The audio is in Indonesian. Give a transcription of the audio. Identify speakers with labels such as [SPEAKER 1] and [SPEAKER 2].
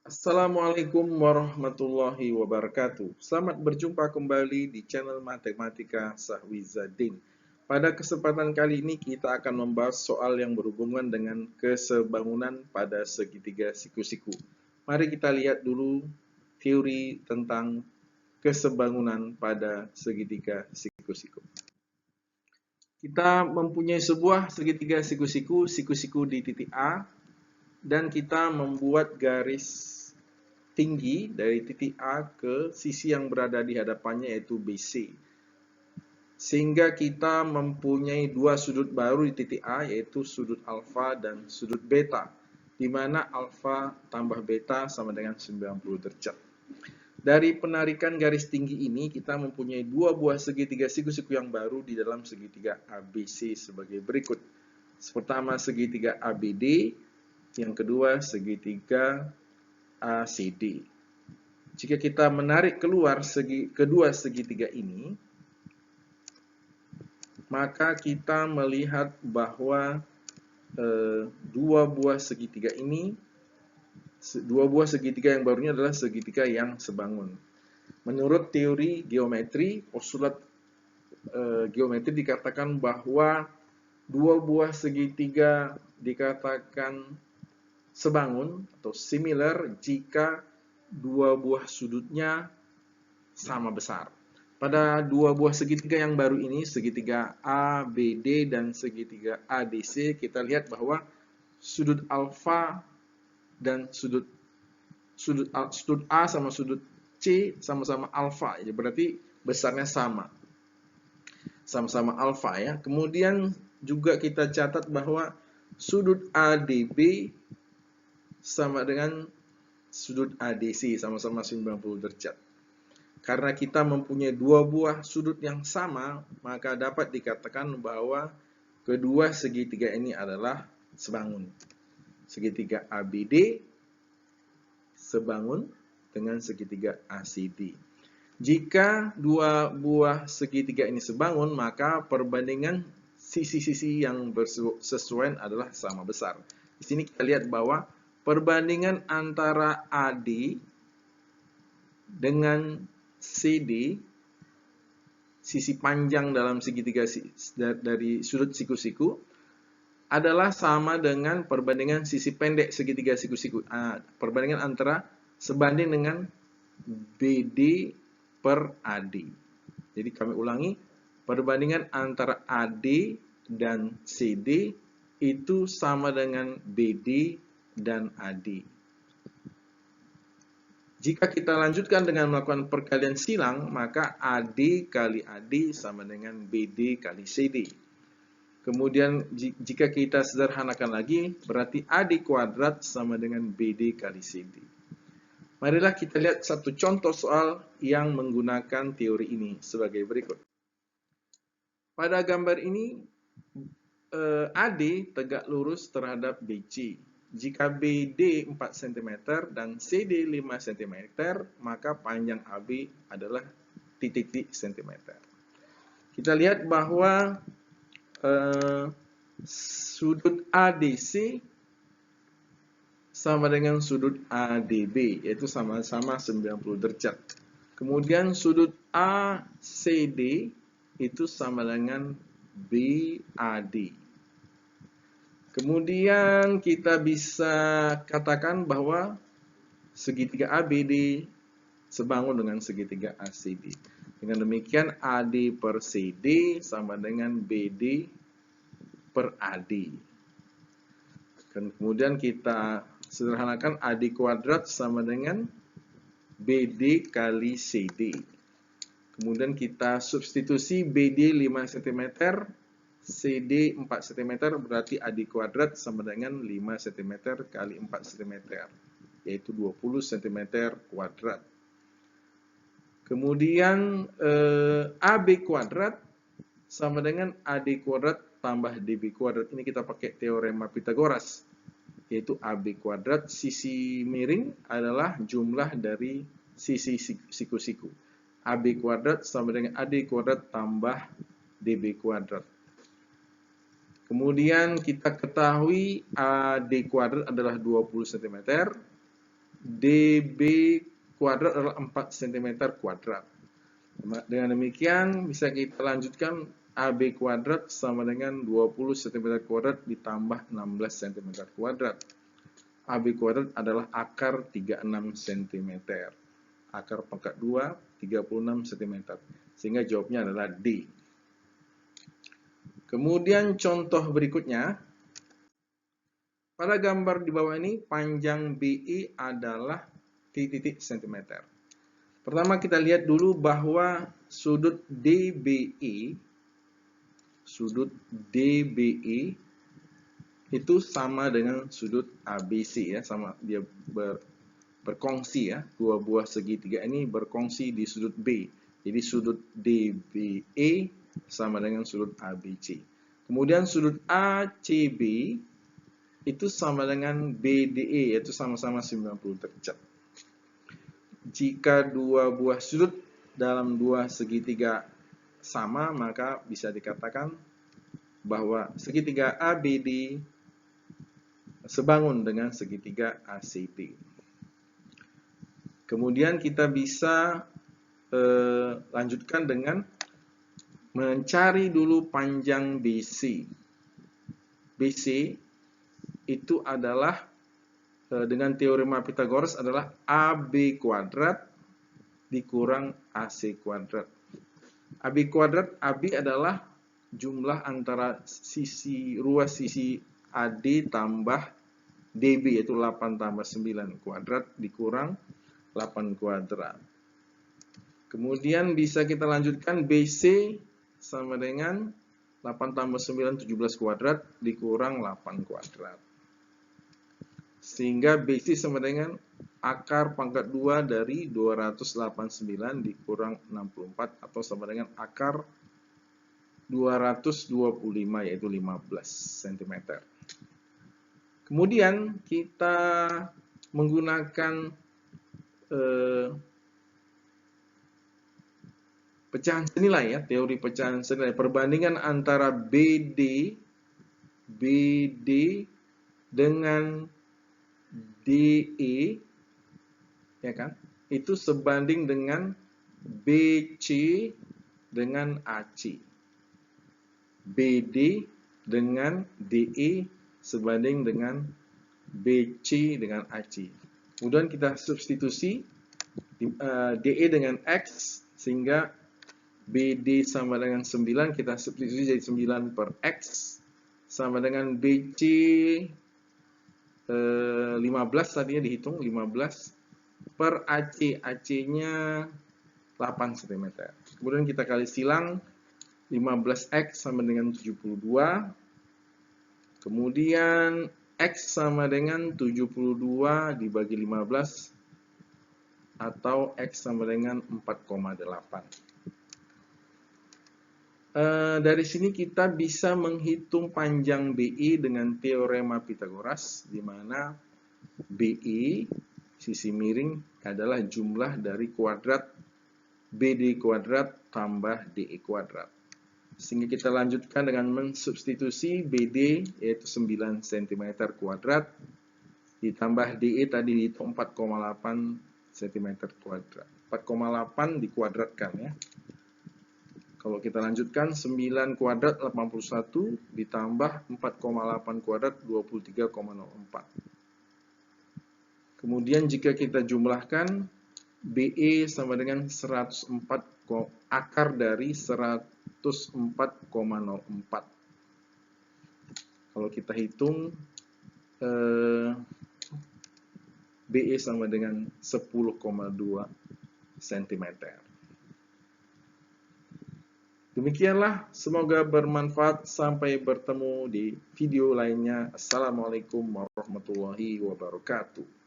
[SPEAKER 1] Assalamualaikum warahmatullahi wabarakatuh. Selamat berjumpa kembali di channel Matematika Sahwizadin. Pada kesempatan kali ini kita akan membahas soal yang berhubungan dengan kesebangunan pada segitiga siku-siku. Mari kita lihat dulu teori tentang kesebangunan pada segitiga siku-siku. Kita mempunyai sebuah segitiga siku-siku, siku-siku di titik A, dan kita membuat garis tinggi dari titik A ke sisi yang berada di hadapannya yaitu BC. Sehingga kita mempunyai dua sudut baru di titik A yaitu sudut alfa dan sudut beta, di mana alfa tambah beta sama dengan 90 derajat. Dari penarikan garis tinggi ini kita mempunyai dua buah segitiga siku-siku yang baru di dalam segitiga ABC sebagai berikut. Pertama segitiga ABD, yang kedua segitiga ACD. Jika kita menarik keluar kedua segitiga ini, maka kita melihat bahwa dua buah segitiga yang barunya adalah segitiga yang sebangun. Menurut teori geometri, postulat geometri dikatakan bahwa dua buah segitiga dikatakan sebangun atau similar jika dua buah sudutnya sama besar. Pada dua buah segitiga yang baru ini, segitiga ABD dan segitiga ADC, kita lihat bahwa sudut alfa dan sudut A sama sudut C sama-sama alfa, ya berarti besarnya sama-sama alfa ya. Kemudian juga kita catat bahwa sudut ADB sama dengan sudut ADC, sama-sama 90 derajat. Karena kita mempunyai dua buah sudut yang sama, maka dapat dikatakan bahwa kedua segitiga ini adalah sebangun. Segitiga ABD sebangun dengan segitiga ACD. Jika dua buah segitiga ini sebangun, maka perbandingan sisi-sisi yang bersesuaian adalah sama besar. Di sini kita lihat bahwa perbandingan antara AD dengan CD, sisi panjang dalam segitiga dari sudut siku-siku, adalah sama dengan perbandingan sisi pendek segitiga siku-siku. Perbandingan antara sebanding dengan BD per AD. Jadi kami ulangi, perbandingan antara AD dan CD itu sama dengan BD dan AD. Jika kita lanjutkan dengan melakukan perkalian silang, maka AD kali AD sama dengan BD kali CD. Kemudian jika kita sederhanakan lagi, berarti AD kuadrat sama dengan BD kali CD. Marilah kita lihat satu contoh soal yang menggunakan teori ini sebagai berikut. Pada gambar ini, AD tegak lurus terhadap BC. Jika BD 4 cm dan CD 5 cm, maka panjang AB adalah titik-titik cm. Kita lihat bahwa sudut ADC sama dengan sudut ADB, yaitu sama-sama 90 derajat. Kemudian sudut ACD itu sama dengan BAD. Kemudian kita bisa katakan bahwa segitiga ABD sebangun dengan segitiga ACD. Dengan demikian AD per CD sama dengan BD per AD. Dan kemudian kita sederhanakan AD kuadrat sama dengan BD kali CD. Kemudian kita substitusi BD 5 cm, CD 4 cm, berarti AD kuadrat sama dengan 5 cm kali 4 cm, yaitu 20 cm kuadrat. Kemudian AB kuadrat sama dengan AD kuadrat tambah DB kuadrat. Ini kita pakai teorema Pythagoras, yaitu AB kuadrat sisi miring adalah jumlah dari sisi siku-siku. AB kuadrat sama dengan AD kuadrat tambah DB kuadrat. Kemudian kita ketahui AD kuadrat adalah 20 cm, DB kuadrat adalah 4 cm kuadrat. Dengan demikian bisa kita lanjutkan AB kuadrat sama dengan 20 cm kuadrat ditambah 16 cm kuadrat. AB kuadrat adalah akar 36 cm. Akar pangkat 2, 36 cm. Sehingga jawabnya adalah D. Kemudian contoh berikutnya. Pada gambar di bawah ini, panjang BE adalah titik cm. Pertama kita lihat dulu bahwa sudut DBE itu sama dengan sudut ABC ya, sama dia berkongsi ya, dua buah segitiga ini berkongsi di sudut B. Jadi sudut DBE sama dengan sudut ABC. Kemudian sudut ACB itu sama dengan BDE, yaitu sama-sama 90 derajat. Jika dua buah sudut dalam dua segitiga sama, maka bisa dikatakan bahwa segitiga ABD sebangun dengan segitiga ACB. Kemudian kita bisa lanjutkan dengan mencari dulu panjang BC. BC itu adalah dengan teorema Pythagoras adalah AB kuadrat dikurang AC kuadrat. AB kuadrat, AB adalah jumlah antara ruas sisi AD tambah DB, yaitu 8 tambah 9 kuadrat dikurang 8 kuadrat. Kemudian bisa kita lanjutkan BC sama dengan 8 tambah 9, 17 kuadrat dikurang 8 kuadrat. Sehingga BC sama dengan akar pangkat 2 dari 289 dikurang 64 atau sama dengan akar 225 yaitu 15 cm. Kemudian kita menggunakan pecahan senilai ya, teori pecahan senilai, perbandingan antara BD dengan DE ya kan, itu sebanding dengan BC dengan AC. BD dengan DE sebanding dengan BC dengan AC. Kemudian kita substitusi DE dengan X sehingga BD sama dengan 9, kita substitusi jadi 9 per X sama dengan BC 15 tadinya dihitung 15 per AC, AC-nya 8 cm. Kemudian kita kali silang 15X sama dengan 72. Kemudian X sama dengan 72 dibagi 15 atau X sama dengan 4,8. Dari sini kita bisa menghitung panjang BE dengan teorema Pythagoras, di mana BE, sisi miring, adalah jumlah dari kuadrat BD kuadrat tambah DE kuadrat. Sehingga kita lanjutkan dengan mensubstitusi BD, yaitu 9 cm kuadrat, ditambah DE tadi dihitung 4,8 cm kuadrat. 4,8 dikuadratkan ya. Kalau kita lanjutkan, 9 kuadrat 81 ditambah 4,8 kuadrat 23,04. Kemudian jika kita jumlahkan, BE sama dengan 104 akar dari 104,04. Kalau kita hitung, BE sama dengan 10,2 cm. Demikianlah, semoga bermanfaat. Sampai bertemu di video lainnya. Assalamualaikum warahmatullahi wabarakatuh.